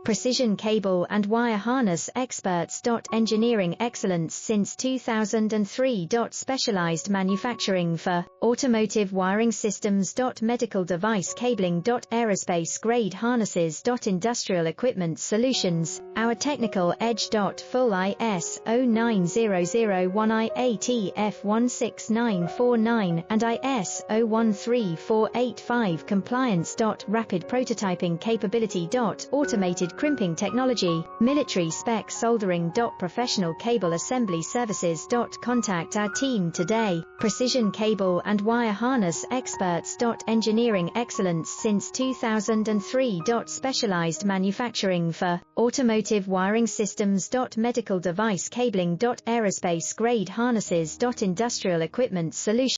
Precision cable and wire harness experts. Engineering excellence since 2003. Specialized manufacturing for automotive wiring systems. Medical device cabling. Aerospace grade harnesses. Industrial equipment solutions. Our technical edge. Full ISO 9001 IATF 16949 and ISO 13485 compliance. Rapid prototyping capability. Automated crimping technology, military spec soldering. Professional cable assembly services. Contact our team today. Precision cable and wire harness experts. Engineering excellence since 2003. Specialized manufacturing for automotive wiring systems. Medical device cabling. Aerospace grade harnesses. Industrial equipment solutions.